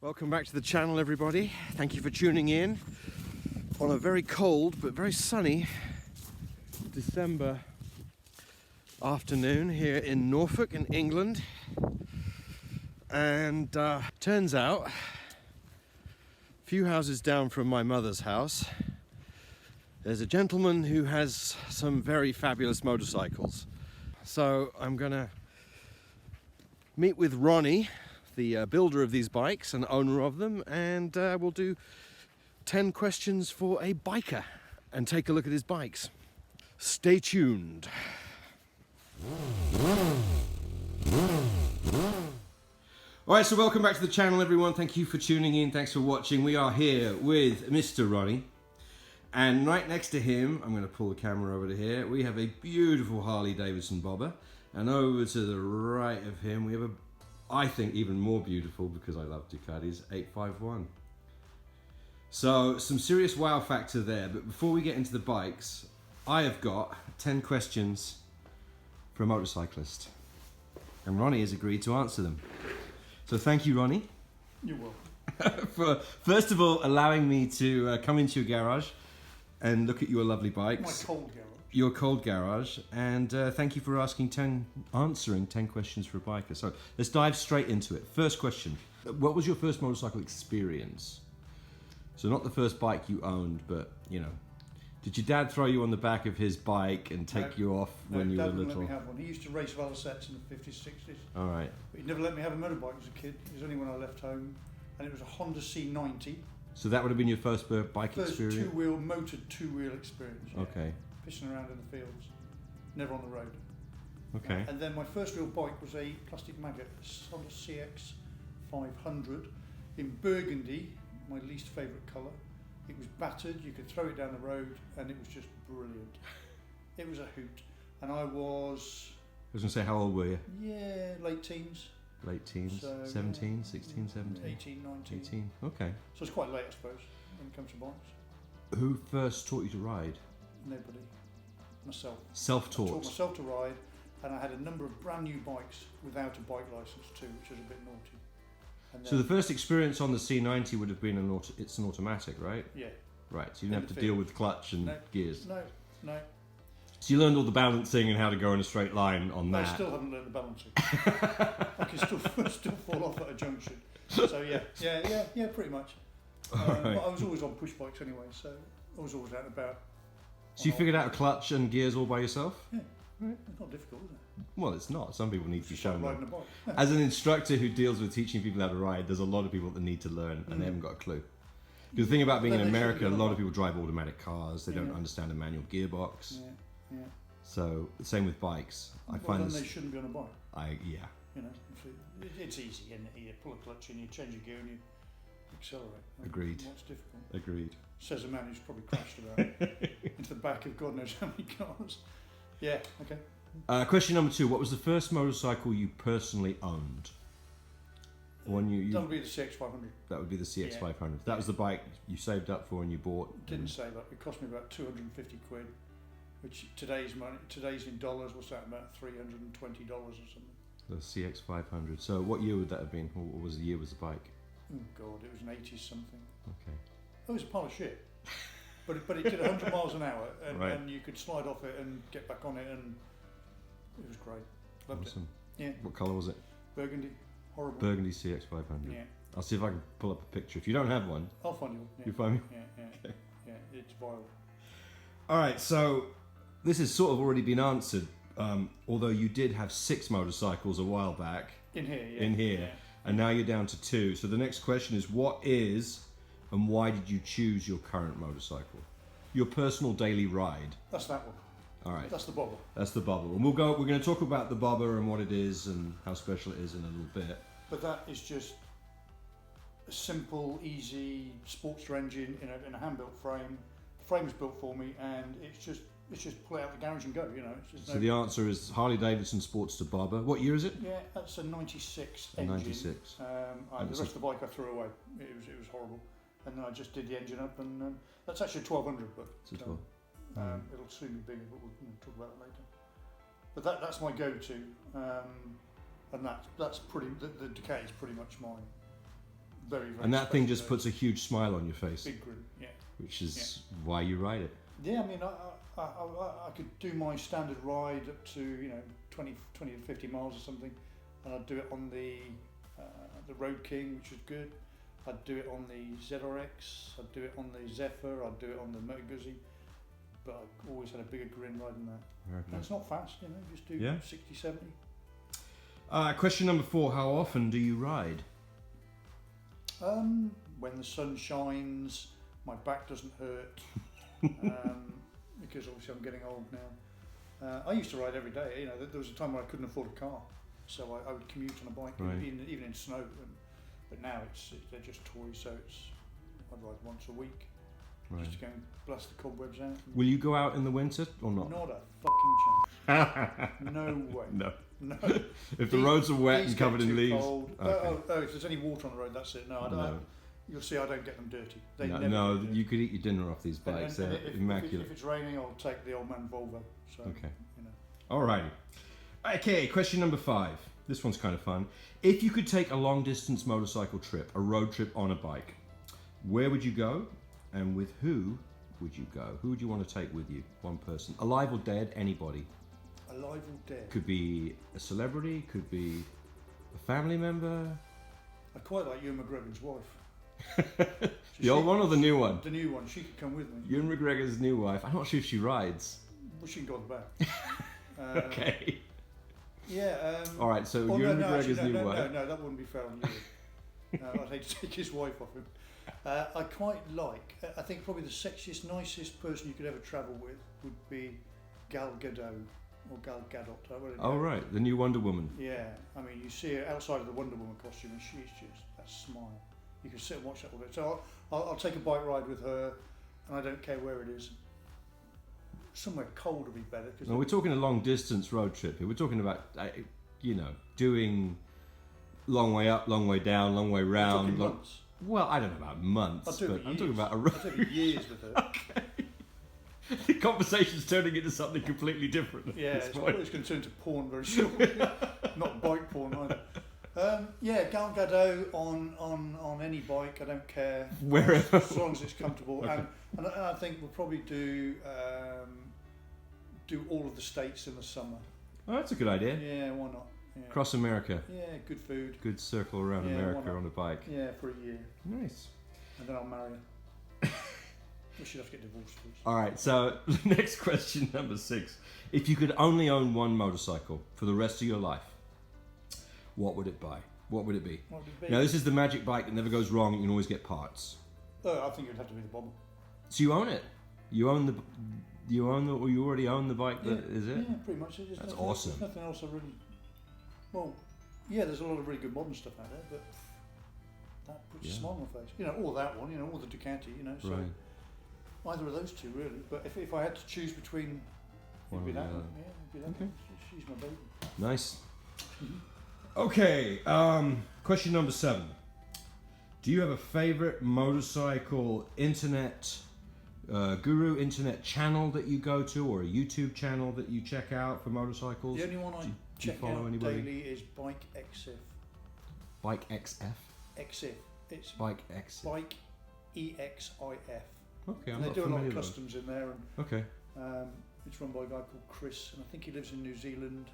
Welcome back to the channel, everybody. Thank you for tuning in on a very cold but very sunny December afternoon here in Norfolk in England. And turns out a few houses down from my mother's house there's a gentleman who has some very fabulous motorcycles. So I'm gonna meet with Ronnie, the builder of these bikes and owner of them, and we'll do 10 questions for a biker and take a look at his bikes. Stay tuned. Alright, so welcome back to the channel, everyone. Thank you for tuning in. Thanks for watching. We are here with Mr. Ronnie, and right next to him, I'm going to pull the camera over to here, we have a beautiful Harley Davidson bobber, and over to the right of him we have a, I think, even more beautiful, because I love Ducatis, 851. So some serious wow factor there. But before we get into the bikes, I have got 10 questions for a motorcyclist, and Ronnie has agreed to answer them. So thank you, Ronnie. You're welcome. For first of all allowing me to come into your garage and look at your lovely bikes. My cold garage. Your cold garage, and thank you for answering 10 questions for a biker. So let's dive straight into it. First question: what was your first motorcycle experience? So not the first bike you owned, but you know, did your dad throw you on the back of his bike and take you off when you were Dad wouldn't little? let me have one. He used to race Valsets in the 50s, 60s. All right. But he never let me have a motorbike as a kid. It was only when I left home, and it was a Honda C90. So that would have been your first bike First experience. motored two-wheel experience. Yeah. Okay. Pissing around in the fields, never on the road. Okay. And then my first real bike was a plastic maggot, a Honda CX 500 in burgundy, my least favourite colour. It was battered, you could throw it down the road, and it was just brilliant. It was a hoot. And I was... I was going to say, how old were you? Yeah, late teens. Late teens? So, 17, 16, 17? 18, 19. 18, okay. So it's quite late, I suppose, when it comes to bikes. Who first taught you to ride? Nobody. Myself. Self-taught? I taught myself to ride, and I had a number of brand new bikes without a bike licence too, which was a bit naughty. And So the first experience on the C90 would have been it's an automatic, right? Yeah. Right, so you didn't have to deal with clutch and gears. No. So you learned all the balancing and how to go in a straight line on that. I still haven't learned the balancing. I can still fall off at a junction. So yeah, pretty much. Right. But I was always on push bikes anyway, so I was always out and about. So you figured out a clutch and gears all by yourself? Yeah. It's not difficult, is it? Well, it's not. Some people need to be shown Riding a that. bike. As an instructor who deals with teaching people how to ride, there's a lot of people that need to learn and they haven't got a clue. The thing about being in America, a lot of people drive automatic cars. They don't understand a manual gearbox. Yeah. So same with bikes. I find then they shouldn't be on a bike. Yeah. You know, it's easy, and you pull a clutch and you change your gear and you accelerate. Agreed. What's difficult? Agreed. Says a man who's probably crashed about into the back of God knows how many cars. Yeah. Okay. Question number 2. What was the first motorcycle you personally owned? One That would be the CX500. That would be the CX500. That was the bike you saved up for and you bought? Didn't save up. It cost me about 250 quid, which today's in dollars, what's that, about $320 or something. The CX500. So what year would that have been? What was the year was the bike? Oh God, it was an 80s something. Okay. It was a pile of shit. But it did 100 miles an hour, and, Right. and you could slide off it and get back on it, and it was great. Loved Awesome. it. Yeah. What colour was it? Burgundy. Horrible. Burgundy CX500. Yeah. I'll see if I can pull up a picture. If you don't have one, I'll find you one. Yeah. you find me? Yeah. Okay. Yeah, it's vile. Alright, so this has sort of already been answered, although you did have 6 motorcycles a while back. In here, yeah. In here. Yeah. And now you're down to 2. So the next question is, what is and why did you choose your current motorcycle? Your personal daily ride. That's that one. All right. That's the bobber. That's the bobber. And we're going to talk about the bobber and what it is and how special it is in a little bit. But that is just a simple, easy Sportster engine in a hand-built frame. The frame was built for me, and it's just pull it out of the garage and go. You know. It's just so the answer is Harley Davidson Sportster bobber. What year is it? Yeah, that's a 96 engine. 96. The rest of the bike I threw away. It was horrible. And then I just did the engine up, and that's actually a 1200, but It's a 12. it'll soon be bigger, but we'll talk about that later. But that's my go-to, and that's pretty. The Ducati is pretty much Very, very And that thing special just day. puts a huge smile on your face, Big grin, yeah. which is why you ride it. Yeah, I mean, I could do my standard ride up to 20 to 50 miles or something, and I'd do it on the Road King, which was good. I'd do it on the ZRX, I'd do it on the Zephyr, I'd do it on the Motor Guzzi, but I always had a bigger grin riding that. Very And nice. it's not fast, just do Yeah. 60, 70. Question number 4, how often do you ride? When the sun shines, my back doesn't hurt, because obviously I'm getting old now. I used to ride every day. There was a time where I couldn't afford a car, so I would commute on a bike, Right. even in snow. But now they're just toys, so I'd ride once a week, Right. just to go and blast the cobwebs out. Will you go out in the winter or not? Not a fucking chance. No way. No. No. If the roads are wet These and covered get in too leaves. cold. Okay. If there's any water on the road, that's it. No, I don't. No. You'll see, I don't get them dirty. They No, never no, get dirty. you could eat your dinner off these bikes. And They're immaculate. If it's raining, I'll take the old man Volvo. So, Okay. you know. Alrighty. Okay, question number 5. This one's kind of fun. If you could take a long distance motorcycle trip, a road trip on a bike, where would you go and with who would you go? Who would you want to take with you? One person. Alive or dead, anybody. Alive or dead? Could be a celebrity, could be a family member. I quite like Ewan McGregor's wife. The old one or the new one? The new one. She could come with me. Ewan McGregor's new wife. I'm not sure if she rides. Well, she can go on the back. Okay. Yeah. Alright, so Oh, Ewan no, McGregor's actually, new wife. No, that wouldn't be fair on you. I'd hate to take his wife off him. I quite like, I think probably the sexiest, nicest person you could ever travel with would be Gal Gadot, or Gal Gadot. Oh, right, the new Wonder Woman. Yeah, I mean, you see her outside of the Wonder Woman costume and she's just, that smile. You can sit and watch that all day. So I'll take a bike ride with her, and I don't care where it is. Somewhere cold would be better. No, we're talking a long distance road trip here. We're talking about, doing long way up, long way down, long way round. Months. Well, I don't know about months, I'll do it but for I'm talking years. about a I'll road. do it for years with her. Okay. The conversation's turning into something completely different. Yeah, At this it's point. going to turn to porn very shortly. Not bike porn either. Yeah, Gal Gadot on any bike, I don't care. Wherever. As long as it's comfortable. Okay. And I think we'll probably do all of the states in the summer. Oh, that's a good idea. Yeah, why not? Yeah. Cross America. Yeah, good food. Good circle around Yeah, why America not? on a bike. Yeah, for a year. Nice. And then I'll marry her. We should have to get divorced first. All right, so next question, number 6. If you could only own one motorcycle for the rest of your life, what would it buy? What would it be? What would it be? Now, this is the magic bike that never goes wrong. You can always get parts. Oh, I think it would have to be the Bobber. So you own it. You already own the bike. That is it. Yeah, pretty much. There's That's nothing, awesome. There's nothing else I really. Well, yeah, there's a lot of really good modern stuff out there, but that puts a smile on my face. Or that one. Or the Ducati. So Right. either of those two, really. But if I had to choose between, One it'd be or the that one. other. Yeah, it'd be that Okay. one. She's my baby. Nice. Mm-hmm. Okay. Question number 7. Do you have a favorite motorcycle internet guru, internet channel that you go to, or a YouTube channel that you check out for motorcycles? The only one I Do you check follow out anybody? daily is Bike XF. Bike XF? XF. It's Bike XF. Bike EXIF. Okay, I'm And they not do a lot familiar of with customs in there, and those. Okay. it's run by a guy called Chris, and I think he lives in New Zealand.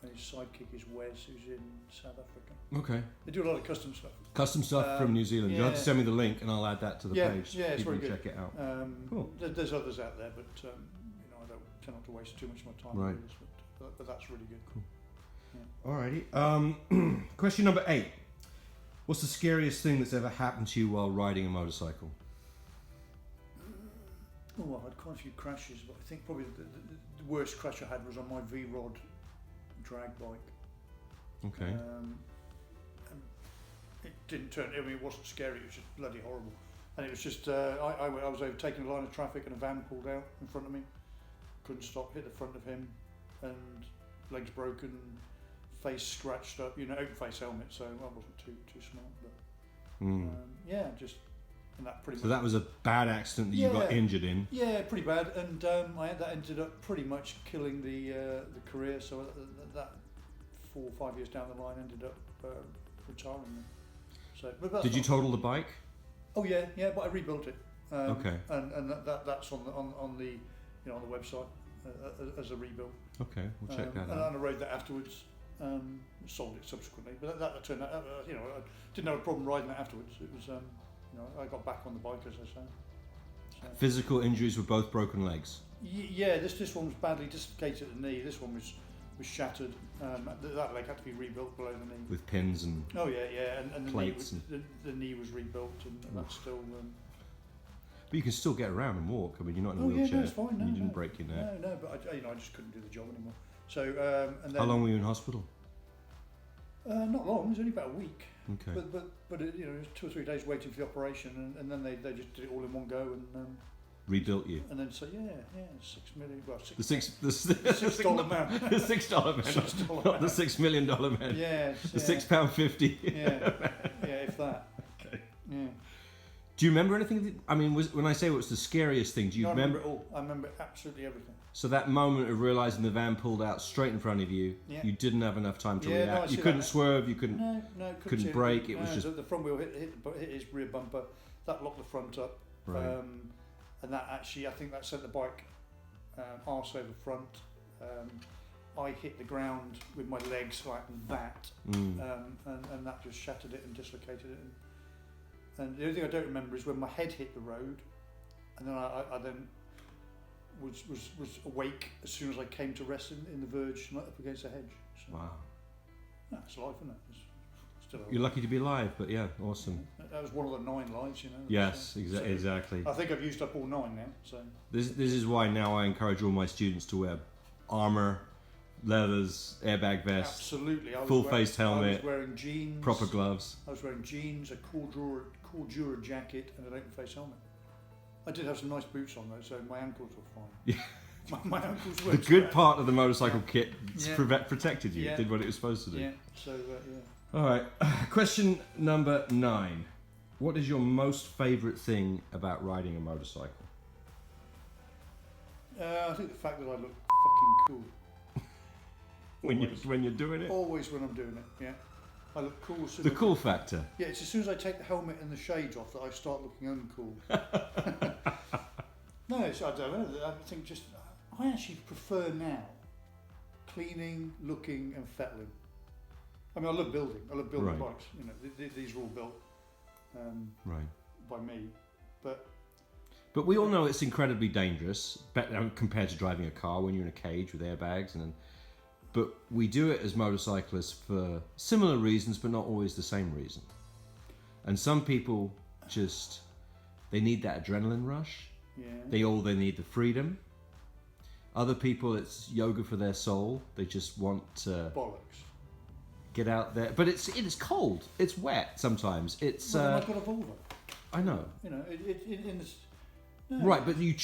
And his sidekick is Wes, who's in South Africa. Okay. They do a lot of custom stuff. Custom stuff from New Zealand. You'll have to yeah. send me the link and I'll add that to the Yeah, page. yeah, it's People very can good. check it out. Cool. There's others out there, but I don't tend not to waste too much of my time Right. on this, but that's really good. Cool. Alrighty. Question number 8. What's the scariest thing that's ever happened to you while riding a motorcycle? Oh, I've had quite a few crashes, but I think probably the worst crash I had was on my V-Rod drag bike. Okay. And it didn't turn. I mean, it wasn't scary. It was just bloody horrible. And it was just I was overtaking a line of traffic, and a van pulled out in front of me. Couldn't stop. Hit the front of him, and legs broken, face scratched up. Open face helmet, so I wasn't too smart. But yeah, just and that pretty. So much, that was a bad accident that you got Yeah. injured in. yeah, pretty bad, and that ended up pretty much killing the career. So that 4 or 5 years down the line ended up retiring me. So, but that's Did you total the bike? Oh yeah, but I rebuilt it. Okay. And that's on the on the website as a rebuild. Okay, we'll check that And out. I rode that afterwards. Sold it subsequently, but that turned out. I didn't have a problem riding it afterwards. It was I got back on the bike, as I say. So, Physical injuries were both broken legs. yeah, this one was badly dislocated at the knee. This one was shattered. That leg had to be rebuilt below the knee. With pins and Oh yeah, and plates the knee was rebuilt, and that's still. but you can still get around and walk. I mean, you're not in a Oh yeah, wheelchair. no, it's fine. No, you didn't no. break your neck. No, but I just couldn't do the job anymore. So and then How long were you in hospital? Not long. It was only about a week. Okay. But it was 2 or 3 days waiting for the operation, and then they just did it all in one go, and Rebuilt you. and then so yeah, $6 million. Well, The $6 $6 man. The $6 man. $6 Not the man. $6 million man. Yeah, The £6.50. Yeah, if that. Okay. Yeah. Do you remember anything? I mean, when I say what's the scariest thing, do you No, remember? I remember it all. I remember absolutely everything. So that moment of realising the van pulled out straight in front of you, Yeah. you didn't have enough time to Yeah, no, I react. see You couldn't that. swerve. You couldn't. No, couldn't see brake, it was no, just- the front wheel hit his rear bumper. That locked the front up. Right. And that actually, I think that sent the bike arse over front. I hit the ground with my legs like that, and that just shattered it and dislocated it. And the only thing I don't remember is when my head hit the road, and then I then was awake as soon as I came to rest in the verge, not up against a hedge. So, Wow. that's life, isn't it? It's still You're lucky to be alive, but yeah, awesome. That was one of the 9 lives, Yes, So exactly. I think I've used up all 9 now. So This is why now I encourage all my students to wear armour, leathers, airbag vests, absolutely, full-faced I helmet, was wearing jeans, proper gloves. I was wearing jeans, a Cordura jacket, and an open-face helmet. I did have some nice boots on though, so my ankles were fine. Yeah. my ankles were. The good part of the motorcycle kit Yeah. protected you. Yeah. Did what it was supposed to do. Yeah. So yeah. All right. Question number 9. What is your most favourite thing about riding a motorcycle? I think the fact that I look fucking cool. When you're doing it? Always when I'm doing it, yeah. I look cool. The cool factor. Yeah, it's as soon as I take the helmet and the shades off that I start looking uncool. No, I don't know. I think I actually prefer now cleaning, looking, and fettling. I mean, I love building. I love building Right. bikes. These are all built Right. by me. But we all know it's incredibly dangerous compared to driving a car when you're in a cage with airbags. But we do it as motorcyclists for similar reasons, but not always the same reason. And some people they need that adrenaline rush. Yeah. They need the freedom. Other people, it's yoga for their soul. They just want to Bollocks. get out there. But it's cold. It's wet sometimes. It's Well, then I've got a Volvo. I know. In this. No, Right, but you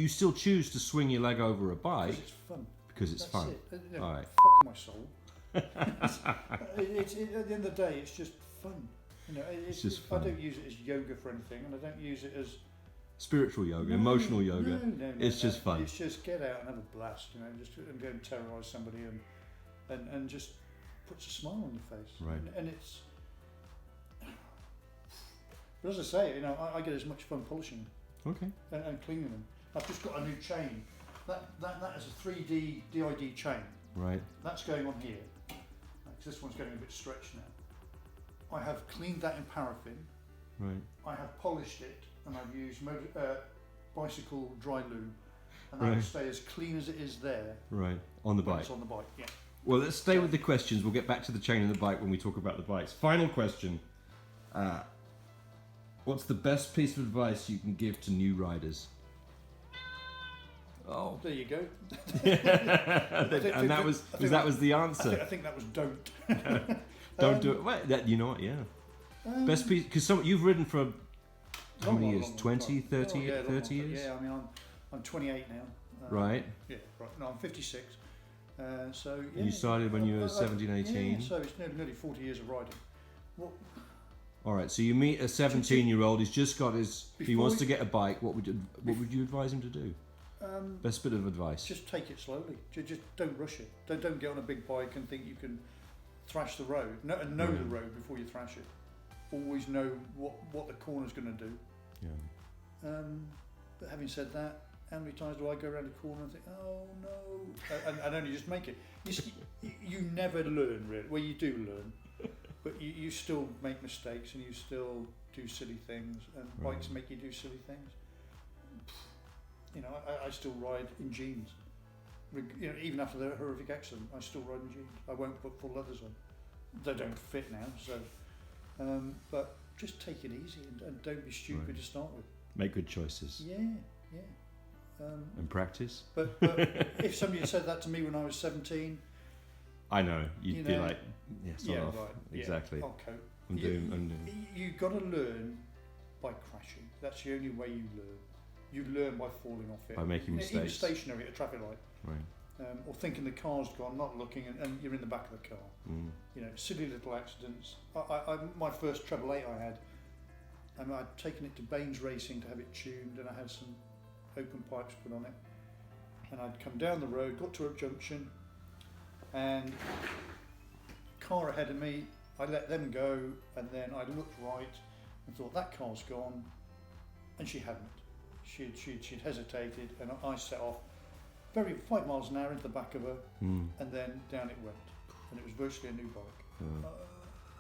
still choose to swing your leg over a bike because it's fun. because it's That's fun. it. All right. Fuck my soul. At the end of the day, it's just fun. It's just fun. I don't use it as yoga for anything, and I don't use it as Spiritual yoga, emotional yoga. No, It's just fun. It's just get out and have a blast, and go and terrorise somebody, and just puts a smile on your face. Right. And it's. But as I say, I get as much fun polishing Okay. and cleaning them. I've just got a new chain. That is a 3D DID chain. Right. That's going on here. Because this one's getting a bit stretched now. I have cleaned that in paraffin. Right. I have polished it, and I've used bicycle dry lube, and that Right. will stay as clean as it is there Right. On the when bike. it's on the bike. Yeah. Well, let's stay with the questions. We'll get back to the chain and the bike when we talk about the bikes. Final question. What's the best piece of advice you can give to new riders? Oh. There you go. And that was the I answer. think that was don't. Don't do it. Well, you know what? Yeah. Best piece, because you've ridden for how many years? 20, 30, 30 years? Yeah, I mean, I'm 28 now. Right. Yeah, right. No, I'm 56. So yeah. And you started when you were 17, 18? Yeah, so it's nearly 40 years of riding. What, All right. So you meet a 17-year-old. He's just got his. He Before wants you- to get a bike. What would you advise him to do? Best bit of advice. Just take it slowly. Just don't rush it. Don't get on a big bike and think you can thrash the road. Know the road before you thrash it. always know what the corner's going to do. Yeah. But having said that, how many times do I go around a corner and think, oh no, and only just make it? You never learn, really. Well, you do learn, but you still make mistakes and you still do silly things, and bikes make you do silly things. You know, I still ride in jeans. You know, even after the horrific accident, I still ride in jeans. I won't put full leathers on. They don't fit now, so. But just take it easy and don't be stupid to start with. Make good choices. Yeah. And practice. But if somebody had said that to me when I was 17, I know you'd be like, yeah, off. right, Exactly. I'll cope. I'm doing. You've got to learn by crashing. That's the only way you learn. You learn by falling off it. By making mistakes. Even stationary at a traffic light. Right. Or thinking the car's gone, not looking, and you're in the back of the car. You know, silly little accidents. My first treble 8 I had, I'd taken it to Baines Racing to have it tuned, and I had some open pipes put on it. And I'd come down the road, got to a junction, and car ahead of me, I let them go, and then I looked right and thought, that car's gone, and she hadn't. She'd hesitated, and I set off 5 miles an hour into the back of her, and then down it went, and it was virtually a new bike.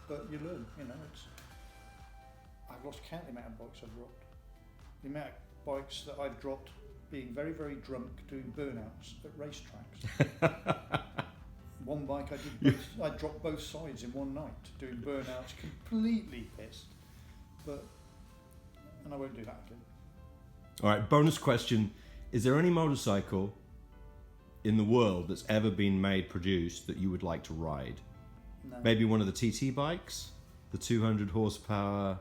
But you learn, you know. I've lost count the amount of bikes I've dropped. The amount of bikes that I've dropped being very, very drunk, doing burnouts at racetracks. One bike I dropped both sides in one night, doing burnouts, completely pissed. And I won't do that again. All right, bonus question. Is there any motorcycle in the world that's ever been produced that you would like to ride? No. Maybe one of the TT bikes? The 200 horsepower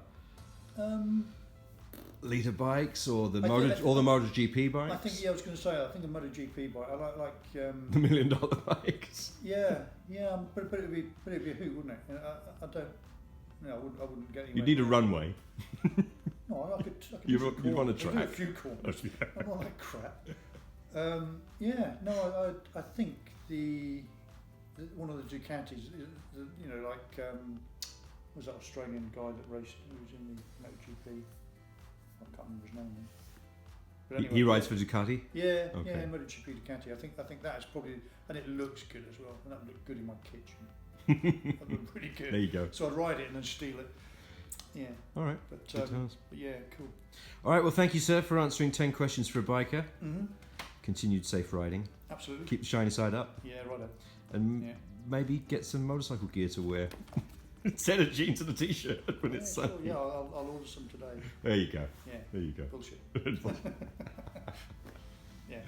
litre bikes, or the MotoGP bikes? I think, I was going to say, I think a MotoGP bike. I like the $1 million bikes. Yeah, but it'd be a hoot, wouldn't it? I don't. No, I wouldn't get anywhere. You need a runway. No, I could You do want a do track. a few corners. I'm not like crap. I think one of the Ducatis, you know, like was that Australian guy that raced, who was in the MotoGP? I can't remember his name now. But anyway, He rides for Ducati? Yeah, Okay. yeah, MotoGP Ducati. I think that is probably, and it looks good as well. And that would look good in my kitchen. That would look pretty good. There you go. So I'd ride it and then steal it. Yeah. All right. But yeah, cool. All right. Well, thank you, sir, for answering 10 questions for a biker. Mm-hmm. Continued safe riding. Absolutely. Keep the shiny side up. Yeah, righto. And maybe get some motorcycle gear to wear. Instead of jeans and a t-shirt when it's sunny. Sure, yeah, I'll order some today. There you go. Yeah. There you go. Bullshit. Bullshit. Yeah.